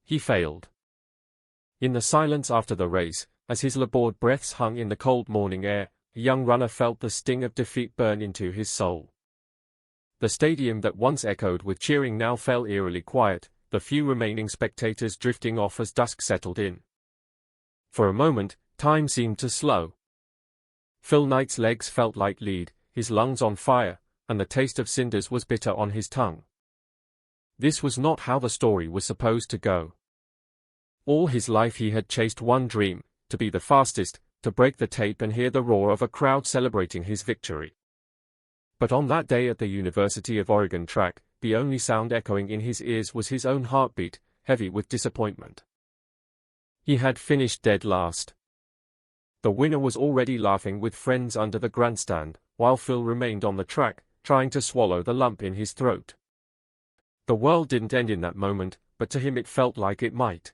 He failed. In the silence after the race, as his labored breaths hung in the cold morning air, a young runner felt the sting of defeat burn into his soul. The stadium that once echoed with cheering now fell eerily quiet, the few remaining spectators drifting off as dusk settled in. For a moment, time seemed to slow. Phil Knight's legs felt like lead, his lungs on fire, and the taste of cinders was bitter on his tongue. This was not how the story was supposed to go. All his life he had chased one dream, to be the fastest, to break the tape and hear the roar of a crowd celebrating his victory. But on that day at the University of Oregon track, the only sound echoing in his ears was his own heartbeat, heavy with disappointment. He had finished dead last. The winner was already laughing with friends under the grandstand, while Phil remained on the track, trying to swallow the lump in his throat. The world didn't end in that moment, but to him it felt like it might.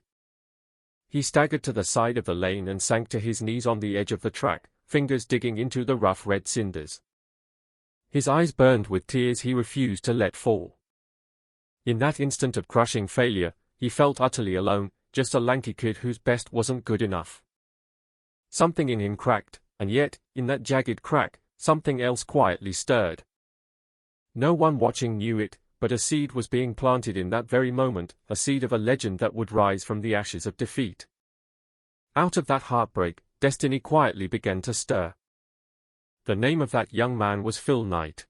He staggered to the side of the lane and sank to his knees on the edge of the track, fingers digging into the rough red cinders. His eyes burned with tears he refused to let fall. In that instant of crushing failure, he felt utterly alone, just a lanky kid whose best wasn't good enough. Something in him cracked, and yet, in that jagged crack, something else quietly stirred. No one watching knew it, but a seed was being planted in that very moment, a seed of a legend that would rise from the ashes of defeat. Out of that heartbreak, destiny quietly began to stir. The name of that young man was Phil Knight.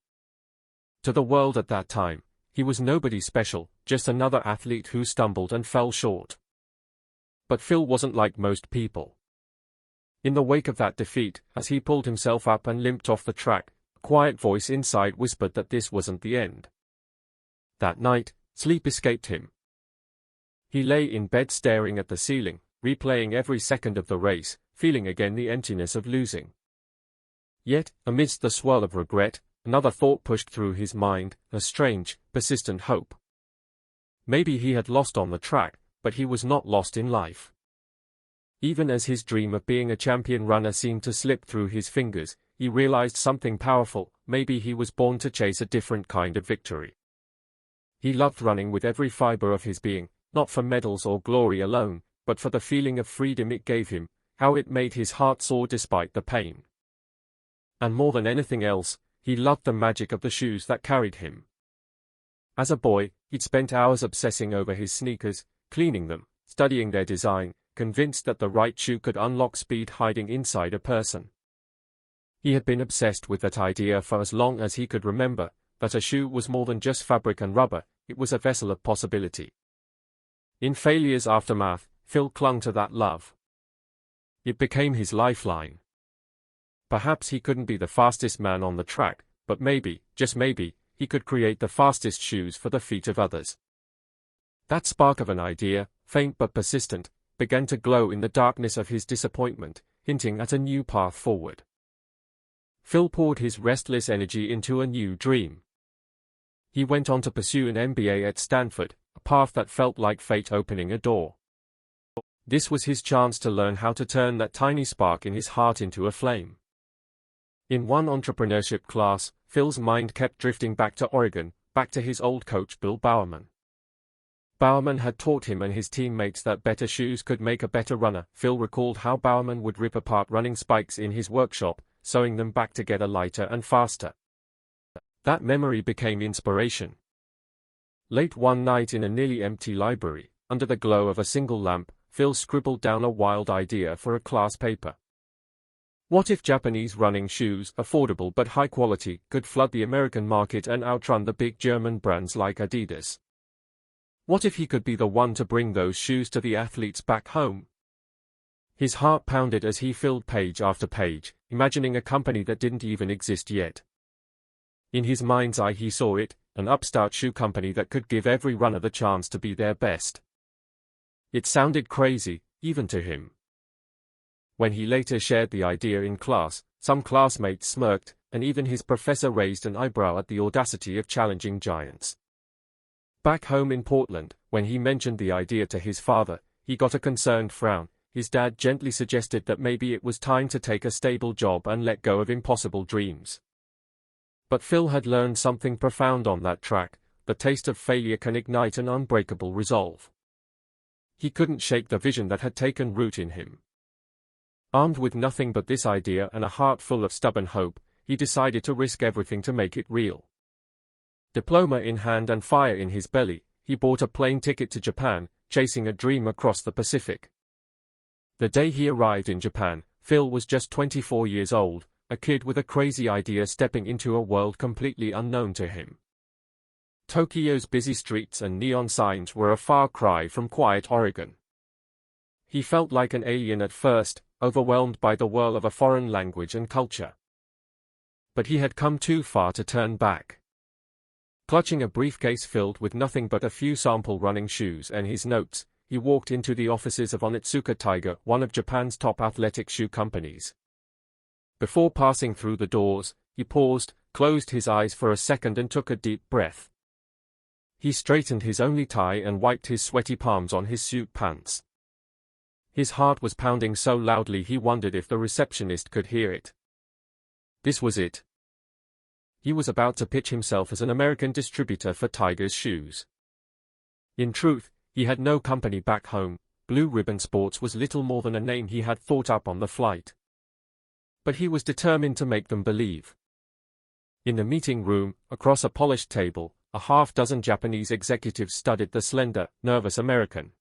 To the world at that time, he was nobody special, just another athlete who stumbled and fell short. But Phil wasn't like most people. In the wake of that defeat, as he pulled himself up and limped off the track, a quiet voice inside whispered that this wasn't the end. That night, sleep escaped him. He lay in bed staring at the ceiling, replaying every second of the race, feeling again the emptiness of losing. Yet, amidst the swirl of regret, another thought pushed through his mind, a strange, persistent hope. Maybe he had lost on the track, but he was not lost in life. Even as his dream of being a champion runner seemed to slip through his fingers, he realized something powerful: maybe he was born to chase a different kind of victory. He loved running with every fiber of his being, not for medals or glory alone, but for the feeling of freedom it gave him, how it made his heart soar despite the pain. And more than anything else, he loved the magic of the shoes that carried him. As a boy, he'd spent hours obsessing over his sneakers, cleaning them, studying their design, convinced that the right shoe could unlock speed hiding inside a person. He had been obsessed with that idea for as long as he could remember, that a shoe was more than just fabric and rubber, it was a vessel of possibility. In failure's aftermath, Phil clung to that love. It became his lifeline. Perhaps he couldn't be the fastest man on the track, but maybe, just maybe, he could create the fastest shoes for the feet of others. That spark of an idea, faint but persistent, began to glow in the darkness of his disappointment, hinting at a new path forward. Phil poured his restless energy into a new dream. He went on to pursue an MBA at Stanford, a path that felt like fate opening a door. This was his chance to learn how to turn that tiny spark in his heart into a flame. In one entrepreneurship class, Phil's mind kept drifting back to Oregon, back to his old coach Bill Bowerman. Bowerman had taught him and his teammates that better shoes could make a better runner. Phil recalled how Bowerman would rip apart running spikes in his workshop, sewing them back together lighter and faster. That memory became inspiration. Late one night in a nearly empty library, under the glow of a single lamp, Phil scribbled down a wild idea for a class paper. What if Japanese running shoes, affordable but high quality, could flood the American market and outrun the big German brands like Adidas? What if he could be the one to bring those shoes to the athletes back home? His heart pounded as he filled page after page, imagining a company that didn't even exist yet. In his mind's eye he saw it, an upstart shoe company that could give every runner the chance to be their best. It sounded crazy, even to him. When he later shared the idea in class, some classmates smirked, and even his professor raised an eyebrow at the audacity of challenging giants. Back home in Portland, when he mentioned the idea to his father, he got a concerned frown. His dad gently suggested that maybe it was time to take a stable job and let go of impossible dreams. But Phil had learned something profound on that track: the taste of failure can ignite an unbreakable resolve. he couldn't shake the vision that had taken root in him. Armed with nothing but this idea and a heart full of stubborn hope, he decided to risk everything to make it real. Diploma in hand and fire in his belly, he bought a plane ticket to Japan, chasing a dream across the Pacific. The day he arrived in Japan, Phil was just 24 years old, a kid with a crazy idea stepping into a world completely unknown to him. Tokyo's busy streets and neon signs were a far cry from quiet Oregon. He felt like an alien at first, overwhelmed by the whirl of a foreign language and culture. But he had come too far to turn back. Clutching a briefcase filled with nothing but a few sample running shoes and his notes, he walked into the offices of Onitsuka Tiger, one of Japan's top athletic shoe companies. Before passing through the doors, he paused, closed his eyes for a second and took a deep breath. He straightened his only tie and wiped his sweaty palms on his suit pants. His heart was pounding so loudly he wondered if the receptionist could hear it. This was it. He was about to pitch himself as an American distributor for Tiger's shoes. In truth, he had no company back home. Blue Ribbon Sports was little more than a name he had thought up on the flight. But he was determined to make them believe. In the meeting room, across a polished table, a half-dozen Japanese executives studied the slender, nervous American.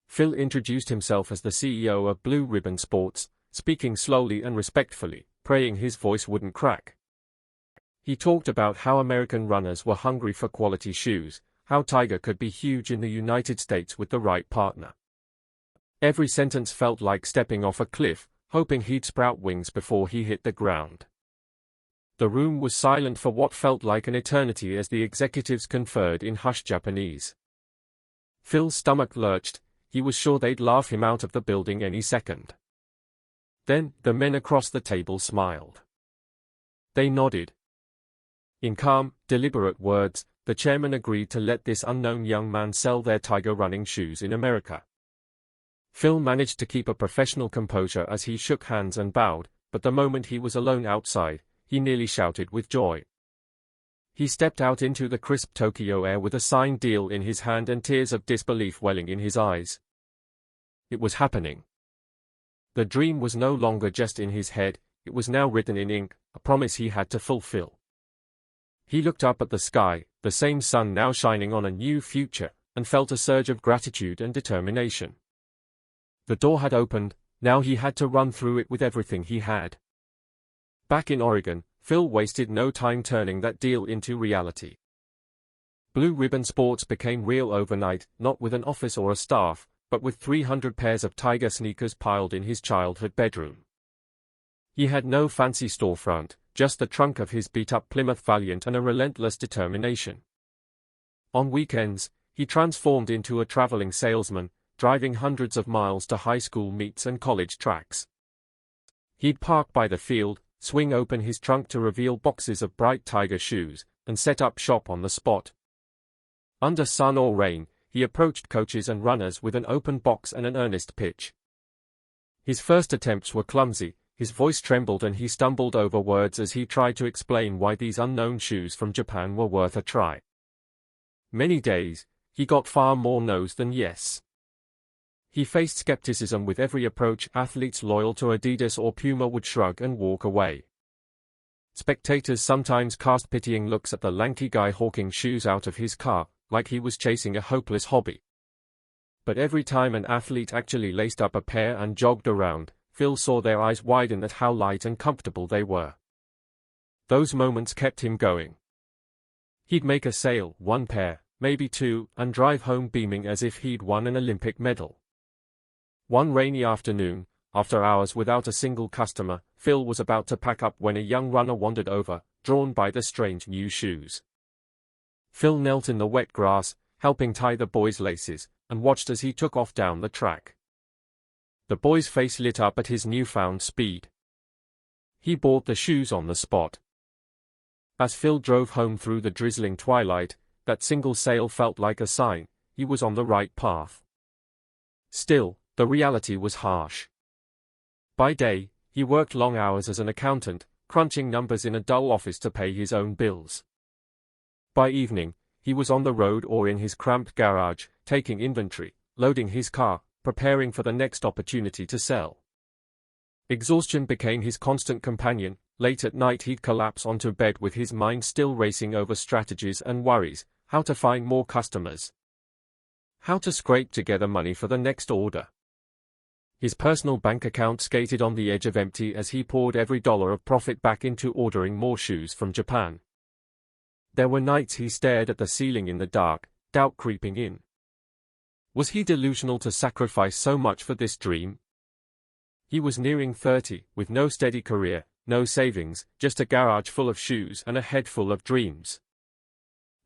Phil introduced himself as the CEO of Blue Ribbon Sports, speaking slowly and respectfully, praying his voice wouldn't crack. He talked about how American runners were hungry for quality shoes, how Tiger could be huge in the United States with the right partner. Every sentence felt like stepping off a cliff, hoping he'd sprout wings before he hit the ground. The room was silent for what felt like an eternity as the executives conferred in hushed Japanese. Phil's stomach lurched. He was sure they'd laugh him out of the building any second. Then, the men across the table smiled. They nodded. In calm, deliberate words, the chairman agreed to let this unknown young man sell their Tiger running shoes in America. Phil managed to keep a professional composure as he shook hands and bowed, but the moment he was alone outside, he nearly shouted with joy. He stepped out into the crisp Tokyo air with a signed deal in his hand and tears of disbelief welling in his eyes. It was happening. The dream was no longer just in his head, it was now written in ink, a promise he had to fulfill. He looked up at the sky, the same sun now shining on a new future, and felt a surge of gratitude and determination. The door had opened, now he had to run through it with everything he had. Back in Oregon, Phil wasted no time turning that deal into reality. Blue Ribbon Sports became real overnight, not with an office or a staff, but with 300 pairs of Tiger sneakers piled in his childhood bedroom. He had no fancy storefront, just the trunk of his beat-up Plymouth Valiant and a relentless determination. On weekends, he transformed into a traveling salesman, driving hundreds of miles to high school meets and college tracks. He'd park by the field, swing open his trunk to reveal boxes of bright Tiger shoes, and set up shop on the spot. Under sun or rain, he approached coaches and runners with an open box and an earnest pitch. His first attempts were clumsy, his voice trembled and he stumbled over words as he tried to explain why these unknown shoes from Japan were worth a try. Many days, he got far more no's than yes. He faced skepticism with every approach. Athletes loyal to Adidas or Puma would shrug and walk away. Spectators sometimes cast pitying looks at the lanky guy hawking shoes out of his car, like he was chasing a hopeless hobby. But every time an athlete actually laced up a pair and jogged around, Phil saw their eyes widen at how light and comfortable they were. Those moments kept him going. He'd make a sale, one pair, maybe two, and drive home beaming as if he'd won an Olympic medal. One rainy afternoon, after hours without a single customer, Phil was about to pack up when a young runner wandered over, drawn by the strange new shoes. Phil knelt in the wet grass, helping tie the boy's laces, and watched as he took off down the track. The boy's face lit up at his newfound speed. He bought the shoes on the spot. As Phil drove home through the drizzling twilight, that single sale felt like a sign he was on the right path. Still, the reality was harsh. By day, he worked long hours as an accountant, crunching numbers in a dull office to pay his own bills. By evening, he was on the road or in his cramped garage, taking inventory, loading his car, preparing for the next opportunity to sell. Exhaustion became his constant companion. Late at night he'd collapse onto bed with his mind still racing over strategies and worries, how to find more customers, how to scrape together money for the next order. His personal bank account skated on the edge of empty as he poured every dollar of profit back into ordering more shoes from Japan. There were nights he stared at the ceiling in the dark, doubt creeping in. Was he delusional to sacrifice so much for this dream? He was nearing 30, with no steady career, no savings, just a garage full of shoes and a head full of dreams.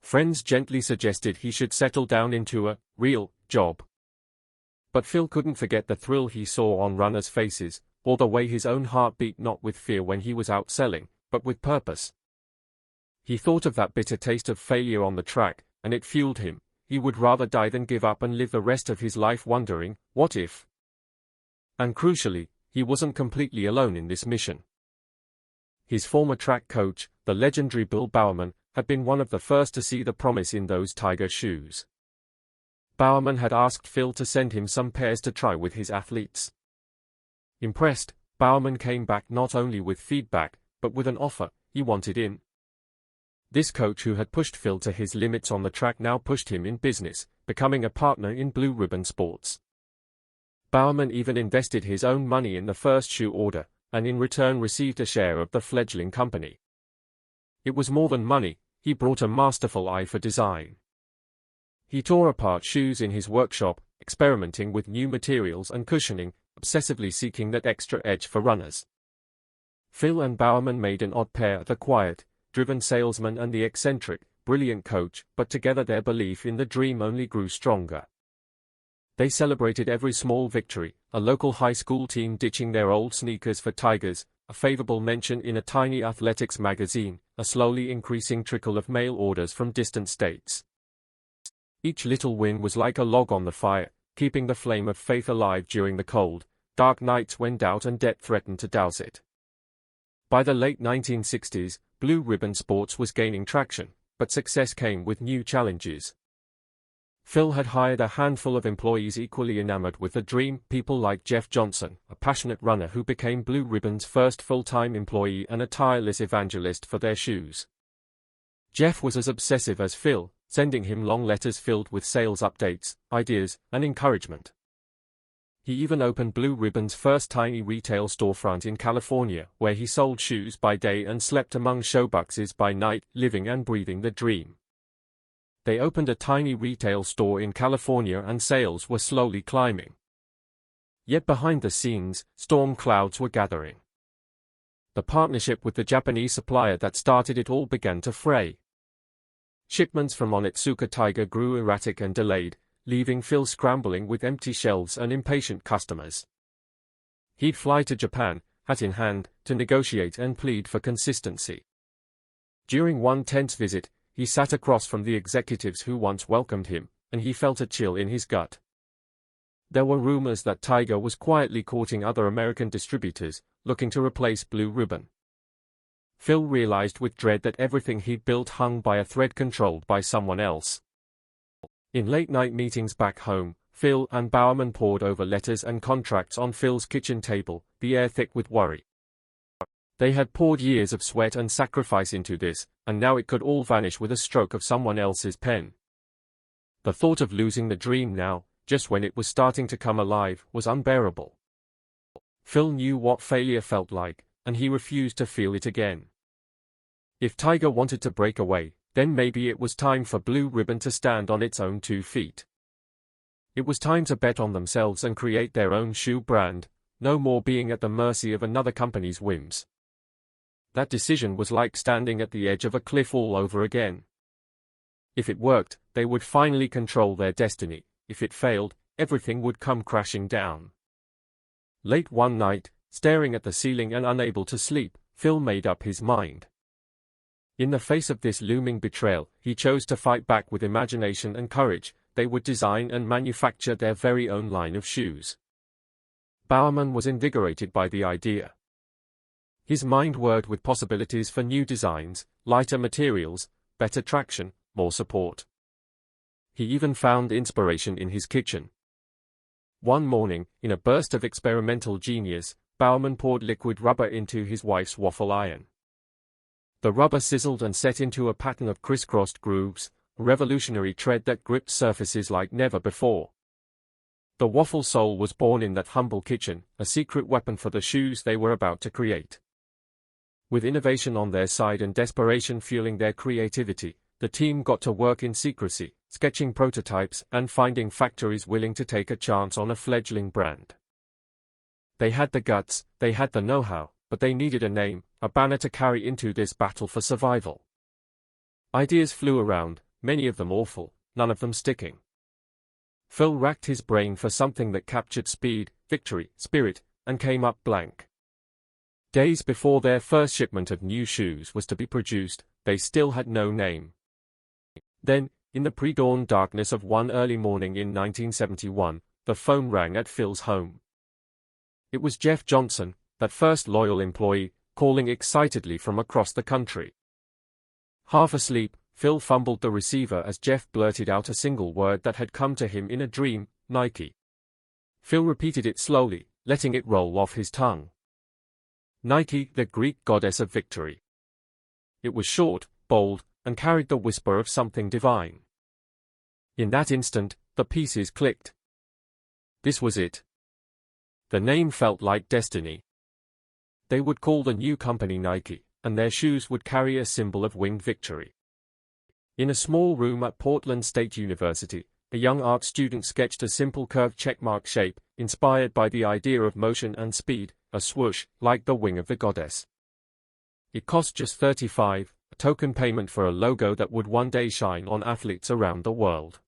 Friends gently suggested he should settle down into a real job. But Phil couldn't forget the thrill he saw on runners' faces, or the way his own heart beat not with fear when he was out selling, but with purpose. He thought of that bitter taste of failure on the track, and it fueled him. He would rather die than give up and live the rest of his life wondering, what if? And crucially, he wasn't completely alone in this mission. His former track coach, the legendary Bill Bowerman, had been one of the first to see the promise in those Tiger shoes. Bowerman had asked Phil to send him some pairs to try with his athletes. Impressed, Bowerman came back not only with feedback, but with an offer. He wanted in. This coach who had pushed Phil to his limits on the track now pushed him in business, becoming a partner in Blue Ribbon Sports. Bowerman even invested his own money in the first shoe order, and in return received a share of the fledgling company. It was more than money. He brought a masterful eye for design. He tore apart shoes in his workshop, experimenting with new materials and cushioning, obsessively seeking that extra edge for runners. Phil and Bowerman made an odd pair, the quiet, driven salesman and the eccentric, brilliant coach, but together their belief in the dream only grew stronger. They celebrated every small victory, a local high school team ditching their old sneakers for Tigers, a favorable mention in a tiny athletics magazine, a slowly increasing trickle of mail orders from distant states. Each little win was like a log on the fire, keeping the flame of faith alive during the cold, dark nights when doubt and debt threatened to douse it. By the late 1960s, Blue Ribbon Sports was gaining traction, but success came with new challenges. Phil had hired a handful of employees equally enamored with the dream, people like Jeff Johnson, a passionate runner who became Blue Ribbon's first full-time employee and a tireless evangelist for their shoes. Jeff was as obsessive as Phil, sending him long letters filled with sales updates, ideas, and encouragement. He even opened Blue Ribbon's first tiny retail storefront in California, where he sold shoes by day and slept among showboxes by night, living and breathing the dream. They opened a tiny retail store in California and sales were slowly climbing. Yet behind the scenes, storm clouds were gathering. The partnership with the Japanese supplier that started it all began to fray. Shipments from Onitsuka Tiger grew erratic and delayed, leaving Phil scrambling with empty shelves and impatient customers. He'd fly to Japan, hat in hand, to negotiate and plead for consistency. During one tense visit, he sat across from the executives who once welcomed him, and he felt a chill in his gut. There were rumors that Tiger was quietly courting other American distributors, looking to replace Blue Ribbon. Phil realized with dread that everything he'd built hung by a thread controlled by someone else. In late-night meetings back home, Phil and Bowerman pored over letters and contracts on Phil's kitchen table, the air thick with worry. They had poured years of sweat and sacrifice into this, and now it could all vanish with a stroke of someone else's pen. The thought of losing the dream now, just when it was starting to come alive, was unbearable. Phil knew what failure felt like, and he refused to feel it again. If Tiger wanted to break away, then maybe it was time for Blue Ribbon to stand on its own 2 feet. It was time to bet on themselves and create their own shoe brand, no more being at the mercy of another company's whims. That decision was like standing at the edge of a cliff all over again. If it worked, they would finally control their destiny. If it failed, everything would come crashing down. Late one night, staring at the ceiling and unable to sleep, Phil made up his mind. In the face of this looming betrayal, he chose to fight back with imagination and courage. They would design and manufacture their very own line of shoes. Bowerman was invigorated by the idea. His mind whirred with possibilities for new designs, lighter materials, better traction, more support. He even found inspiration in his kitchen. One morning, in a burst of experimental genius, Bowerman poured liquid rubber into his wife's waffle iron. The rubber sizzled and set into a pattern of crisscrossed grooves, a revolutionary tread that gripped surfaces like never before. The waffle sole was born in that humble kitchen, a secret weapon for the shoes they were about to create. With innovation on their side and desperation fueling their creativity, the team got to work in secrecy, sketching prototypes and finding factories willing to take a chance on a fledgling brand. They had the guts, they had the know-how, but they needed a name, a banner to carry into this battle for survival. Ideas flew around, many of them awful, none of them sticking. Phil racked his brain for something that captured speed, victory, spirit, and came up blank. Days before their first shipment of new shoes was to be produced, they still had no name. Then, in the pre-dawn darkness of one early morning in 1971, the phone rang at Phil's home. It was Jeff Johnson, that first loyal employee, calling excitedly from across the country. Half asleep, Phil fumbled the receiver as Jeff blurted out a single word that had come to him in a dream: Nike. Phil repeated it slowly, letting it roll off his tongue. Nike, the Greek goddess of victory. It was short, bold, and carried the whisper of something divine. In that instant, the pieces clicked. This was it. The name felt like destiny. They would call the new company Nike, and their shoes would carry a symbol of winged victory. In a small room at Portland State University, a young art student sketched a simple curved checkmark shape, inspired by the idea of motion and speed, a swoosh, like the wing of the goddess. It cost just $35, a token payment for a logo that would one day shine on athletes around the world.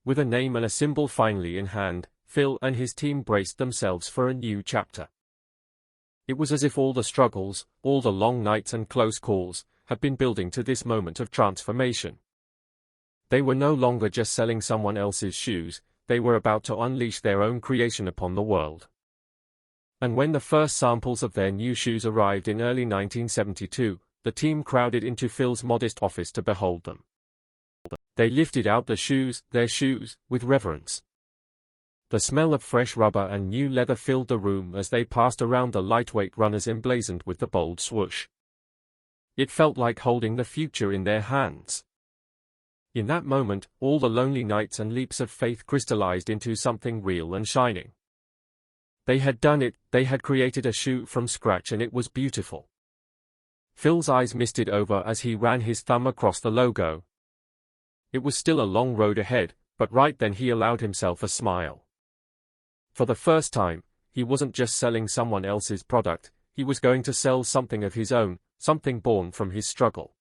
With a name and a symbol finally in hand, Phil and his team braced themselves for a new chapter. It was as if all the struggles, all the long nights and close calls, had been building to this moment of transformation. They were no longer just selling someone else's shoes, they were about to unleash their own creation upon the world. And when the first samples of their new shoes arrived in early 1972, the team crowded into Phil's modest office to behold them. They lifted out their shoes, with reverence. The smell of fresh rubber and new leather filled the room as they passed around the lightweight runners emblazoned with the bold swoosh. It felt like holding the future in their hands. In that moment, all the lonely nights and leaps of faith crystallized into something real and shining. They had done it, they had created a shoe from scratch, and it was beautiful. Phil's eyes misted over as he ran his thumb across the logo. It was still a long road ahead, but right then he allowed himself a smile. For the first time, he wasn't just selling someone else's product, he was going to sell something of his own, something born from his struggle.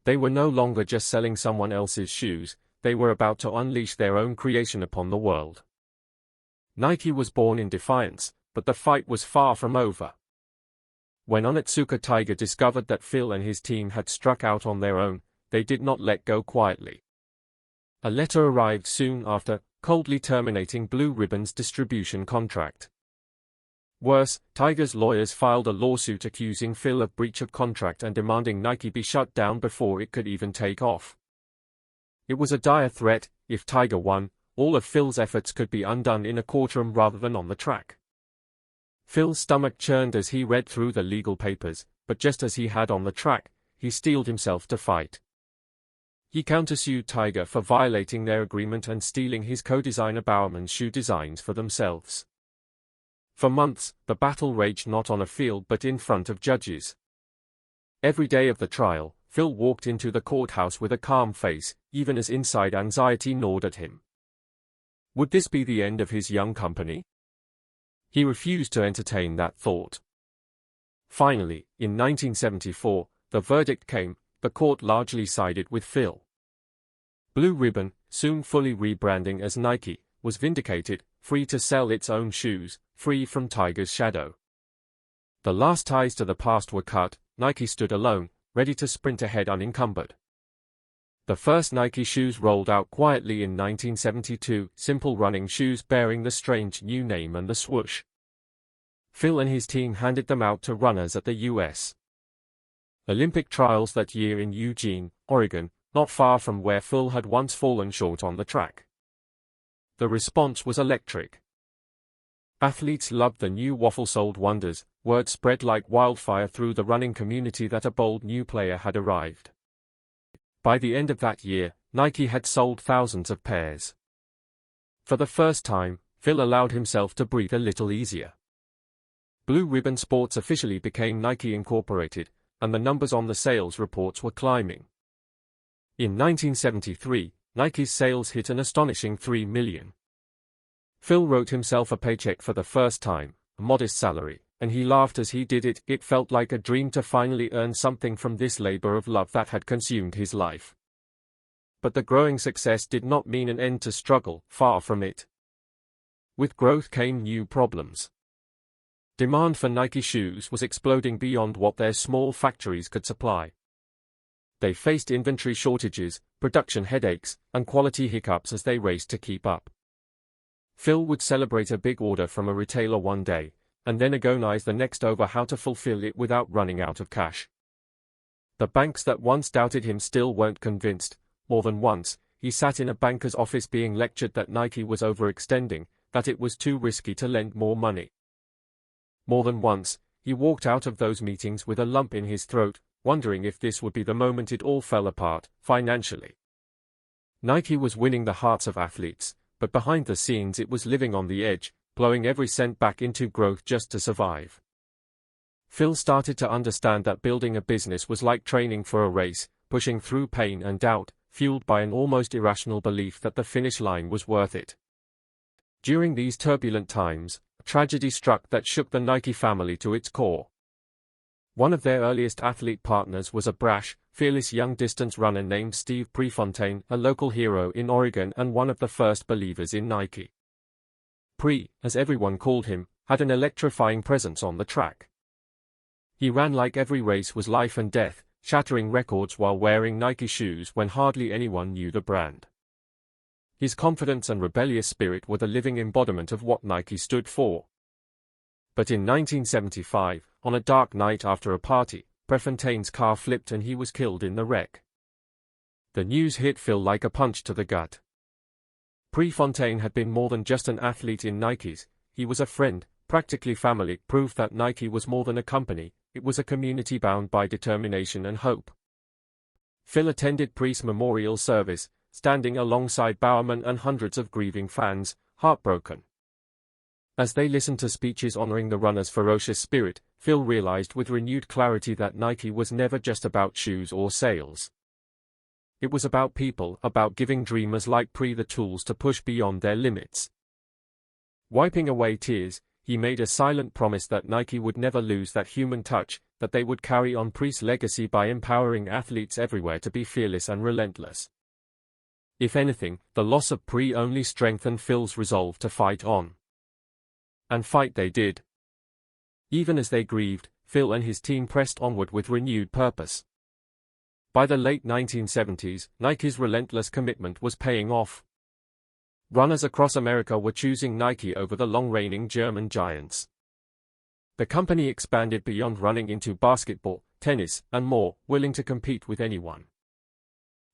They were no longer just selling someone else's shoes, they were about to unleash their own creation upon the world. Nike was born in defiance, but the fight was far from over. When Onitsuka Tiger discovered that Phil and his team had struck out on their own, they did not let go quietly. A letter arrived soon after, coldly terminating Blue Ribbon's distribution contract. Worse, Tiger's lawyers filed a lawsuit accusing Phil of breach of contract and demanding Nike be shut down before it could even take off. It was a dire threat. If Tiger won, all of Phil's efforts could be undone in a courtroom rather than on the track. Phil's stomach churned as he read through the legal papers, but just as he had on the track, he steeled himself to fight. He countersued Tiger for violating their agreement and stealing his co-designer Bowerman's shoe designs for themselves. For months, the battle raged not on a field but in front of judges. Every day of the trial, Phil walked into the courthouse with a calm face, even as inside anxiety gnawed at him. Would this be the end of his young company? He refused to entertain that thought. Finally, in 1974, the verdict came. The court largely sided with Phil. Blue Ribbon, soon fully rebranding as Nike, was vindicated, free to sell its own shoes, free from Tiger's shadow. The last ties to the past were cut. Nike stood alone, ready to sprint ahead unencumbered. The first Nike shoes rolled out quietly in 1972, simple running shoes bearing the strange new name and the swoosh. Phil and his team handed them out to runners at the U.S. Olympic trials that year in Eugene, Oregon, not far from where Phil had once fallen short on the track. The response was electric. Athletes loved the new waffle-soled wonders. Word spread like wildfire through the running community that a bold new player had arrived. By the end of that year, Nike had sold thousands of pairs. For the first time, Phil allowed himself to breathe a little easier. Blue Ribbon Sports officially became Nike Incorporated, and the numbers on the sales reports were climbing. In 1973, Nike's sales hit an astonishing 3 million. Phil wrote himself a paycheck for the first time, a modest salary, and he laughed as he did it. It felt like a dream to finally earn something from this labor of love that had consumed his life. But the growing success did not mean an end to struggle, far from it. With growth came new problems. Demand for Nike shoes was exploding beyond what their small factories could supply. They faced inventory shortages, production headaches, and quality hiccups as they raced to keep up. Phil would celebrate a big order from a retailer one day, and then agonize the next over how to fulfill it without running out of cash. The banks that once doubted him still weren't convinced. More than once, he sat in a banker's office being lectured that Nike was overextending, that it was too risky to lend more money. More than once, he walked out of those meetings with a lump in his throat, wondering if this would be the moment it all fell apart, financially. Nike was winning the hearts of athletes, but behind the scenes it was living on the edge, blowing every cent back into growth just to survive. Phil started to understand that building a business was like training for a race, pushing through pain and doubt, fueled by an almost irrational belief that the finish line was worth it. During these turbulent times, a tragedy struck that shook the Nike family to its core. One of their earliest athlete partners was a brash, fearless young distance runner named Steve Prefontaine, a local hero in Oregon and one of the first believers in Nike. Pre, as everyone called him, had an electrifying presence on the track. He ran like every race was life and death, shattering records while wearing Nike shoes when hardly anyone knew the brand. His confidence and rebellious spirit were the living embodiment of what Nike stood for. But in 1975, on a dark night after a party, Prefontaine's car flipped and he was killed in the wreck. The news hit Phil like a punch to the gut. Prefontaine had been more than just an athlete in Nikes, he was a friend, practically family, proof that Nike was more than a company, it was a community bound by determination and hope. Phil attended Pre's memorial service, standing alongside Bowerman and hundreds of grieving fans, heartbroken. As they listened to speeches honoring the runner's ferocious spirit, Phil realized with renewed clarity that Nike was never just about shoes or sales. It was about people, about giving dreamers like Pre the tools to push beyond their limits. Wiping away tears, he made a silent promise that Nike would never lose that human touch, that they would carry on Pre's legacy by empowering athletes everywhere to be fearless and relentless. If anything, the loss of Pre only strengthened Phil's resolve to fight on. And fight they did. Even as they grieved, Phil and his team pressed onward with renewed purpose. By the late 1970s, Nike's relentless commitment was paying off. Runners across America were choosing Nike over the long-reigning German giants. The company expanded beyond running into basketball, tennis, and more, willing to compete with anyone.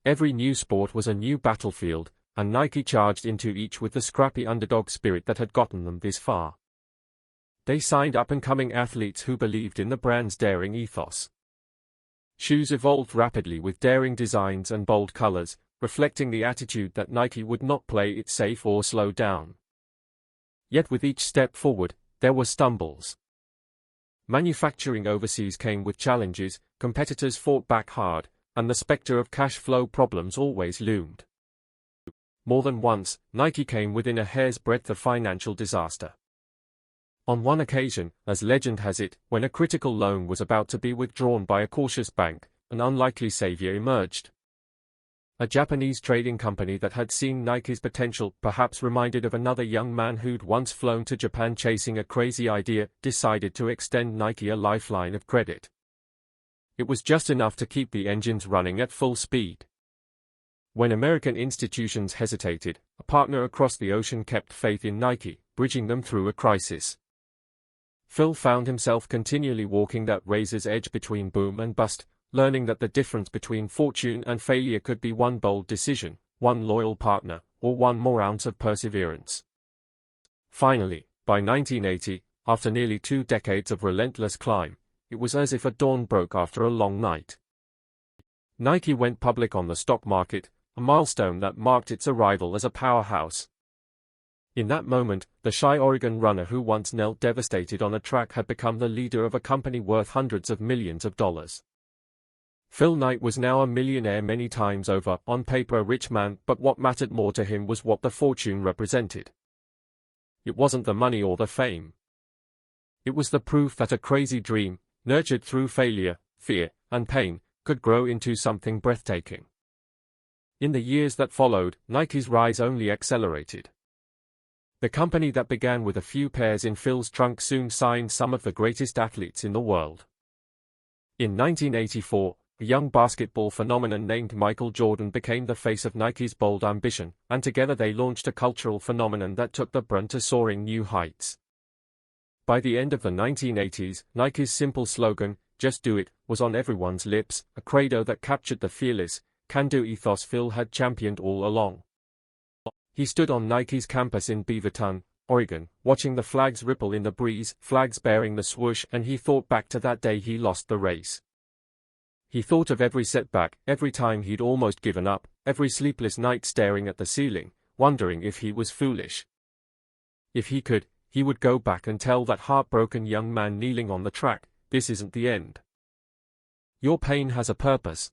Every new sport was a new battlefield, and Nike charged into each with the scrappy underdog spirit that had gotten them this far. They signed up-and-coming athletes who believed in the brand's daring ethos. Shoes evolved rapidly with daring designs and bold colors, reflecting the attitude that Nike would not play it safe or slow down. Yet with each step forward, there were stumbles. Manufacturing overseas came with challenges, competitors fought back hard, and the specter of cash flow problems always loomed. More than once, Nike came within a hair's breadth of financial disaster. On one occasion, as legend has it, when a critical loan was about to be withdrawn by a cautious bank, an unlikely savior emerged. A Japanese trading company that had seen Nike's potential, perhaps reminded of another young man who'd once flown to Japan chasing a crazy idea, decided to extend Nike a lifeline of credit. It was just enough to keep the engines running at full speed. When American institutions hesitated, a partner across the ocean kept faith in Nike, bridging them through a crisis. Phil found himself continually walking that razor's edge between boom and bust, learning that the difference between fortune and failure could be one bold decision, one loyal partner, or one more ounce of perseverance. Finally, by 1980, after nearly 2 decades of relentless climb, it was as if a dawn broke after a long night. Nike went public on the stock market, a milestone that marked its arrival as a powerhouse. In that moment, the shy Oregon runner who once knelt devastated on a track had become the leader of a company worth hundreds of millions of dollars. Phil Knight was now a millionaire many times over, on paper a rich man, but what mattered more to him was what the fortune represented. It wasn't the money or the fame. It was the proof that a crazy dream, nurtured through failure, fear, and pain, could grow into something breathtaking. In the years that followed, Nike's rise only accelerated. The company that began with a few pairs in Phil's trunk soon signed some of the greatest athletes in the world. In 1984, a young basketball phenomenon named Michael Jordan became the face of Nike's bold ambition, and together they launched a cultural phenomenon that took the brand to soaring new heights. By the end of the 1980s, Nike's simple slogan, "Just do it," was on everyone's lips, a credo that captured the fearless, can-do ethos Phil had championed all along. He stood on Nike's campus in Beaverton, Oregon, watching the flags ripple in the breeze, flags bearing the swoosh, and he thought back to that day he lost the race. He thought of every setback, every time he'd almost given up, every sleepless night staring at the ceiling, wondering if he was foolish. If he could, he would go back and tell that heartbroken young man kneeling on the track, "This isn't the end. Your pain has a purpose."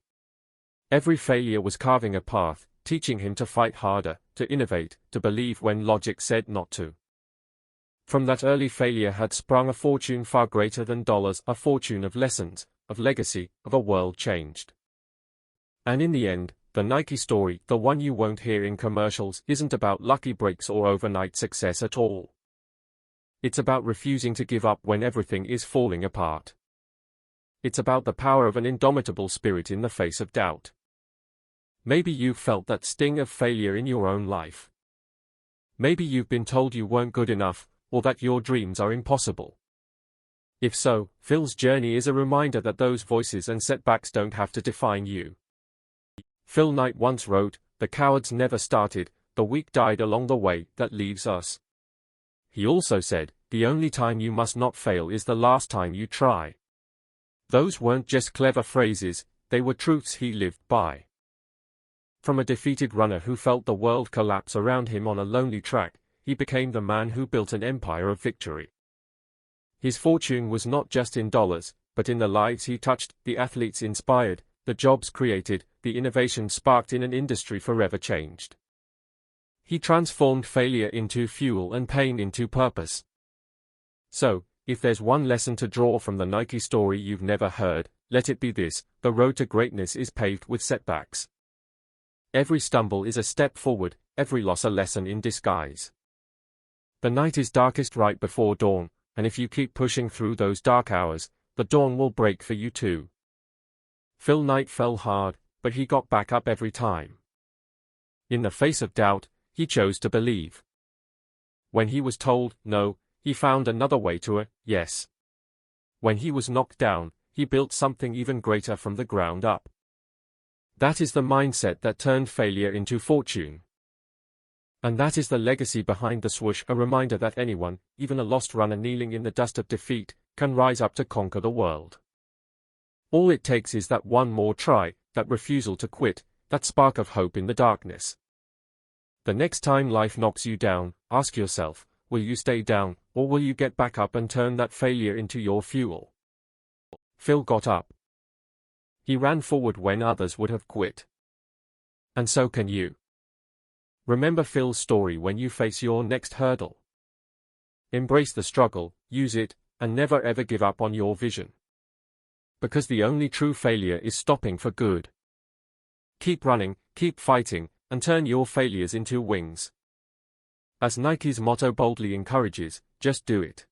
Every failure was carving a path, teaching him to fight harder, to innovate, to believe when logic said not to. From that early failure had sprung a fortune far greater than dollars, a fortune of lessons, of legacy, of a world changed. And in the end, the Nike story, the one you won't hear in commercials, isn't about lucky breaks or overnight success at all. It's about refusing to give up when everything is falling apart. It's about the power of an indomitable spirit in the face of doubt. Maybe you've felt that sting of failure in your own life. Maybe you've been told you weren't good enough, or that your dreams are impossible. If so, Phil's journey is a reminder that those voices and setbacks don't have to define you. Phil Knight once wrote, "The cowards never started, the weak died along the way, that leaves us." He also said, "The only time you must not fail is the last time you try." Those weren't just clever phrases, they were truths he lived by. From a defeated runner who felt the world collapse around him on a lonely track, he became the man who built an empire of victory. His fortune was not just in dollars, but in the lives he touched, the athletes inspired, the jobs created, the innovation sparked in an industry forever changed. He transformed failure into fuel and pain into purpose. So, if there's one lesson to draw from the Nike story you've never heard, let it be this: the road to greatness is paved with setbacks. Every stumble is a step forward, every loss a lesson in disguise. The night is darkest right before dawn, and if you keep pushing through those dark hours, the dawn will break for you too. Phil Knight fell hard, but he got back up every time. In the face of doubt, he chose to believe. When he was told no, he found another way to a yes. When he was knocked down, he built something even greater from the ground up. That is the mindset that turned failure into fortune. And that is the legacy behind the swoosh, a reminder that anyone, even a lost runner kneeling in the dust of defeat, can rise up to conquer the world. All it takes is that one more try, that refusal to quit, that spark of hope in the darkness. The next time life knocks you down, ask yourself, will you stay down, or will you get back up and turn that failure into your fuel? Phil got up. He ran forward when others would have quit. And so can you. Remember Phil's story when you face your next hurdle. Embrace the struggle, use it, and never ever give up on your vision. Because the only true failure is stopping for good. Keep running, keep fighting, and turn your failures into wings. As Nike's motto boldly encourages, just do it.